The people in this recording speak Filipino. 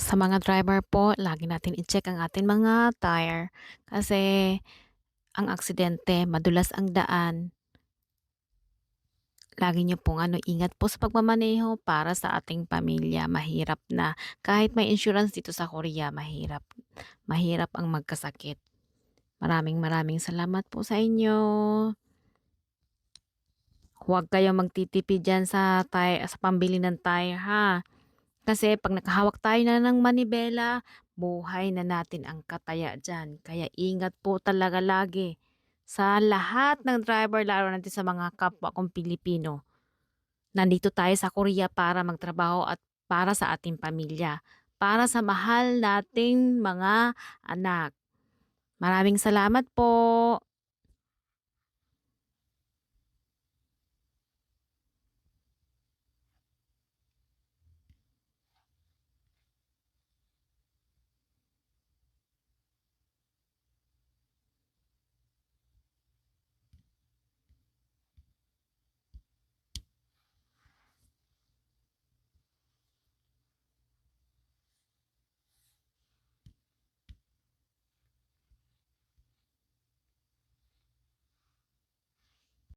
Sa mga driver po, lagi natin i-check ang ating mga tire kasi ang aksidente, madulas ang daan. Lagi niyo pong ingat po sa pagmamaneho para sa ating pamilya. Mahirap na kahit may insurance dito sa Korea, mahirap. Mahirap ang magkasakit. Maraming maraming salamat po sa inyo. Huwag kayong magtitipid diyan sa pambili ng tire ha. Kasi 'pag nakahawak tayo na ng manibela, buhay na natin ang kataya diyan. Kaya ingat po talaga lagi sa lahat ng driver, lalo na din sa mga kapwa kong Pilipino. Nandito tayo sa Korea para magtrabaho at para sa ating pamilya, para sa mahal nating mga anak. Maraming salamat po.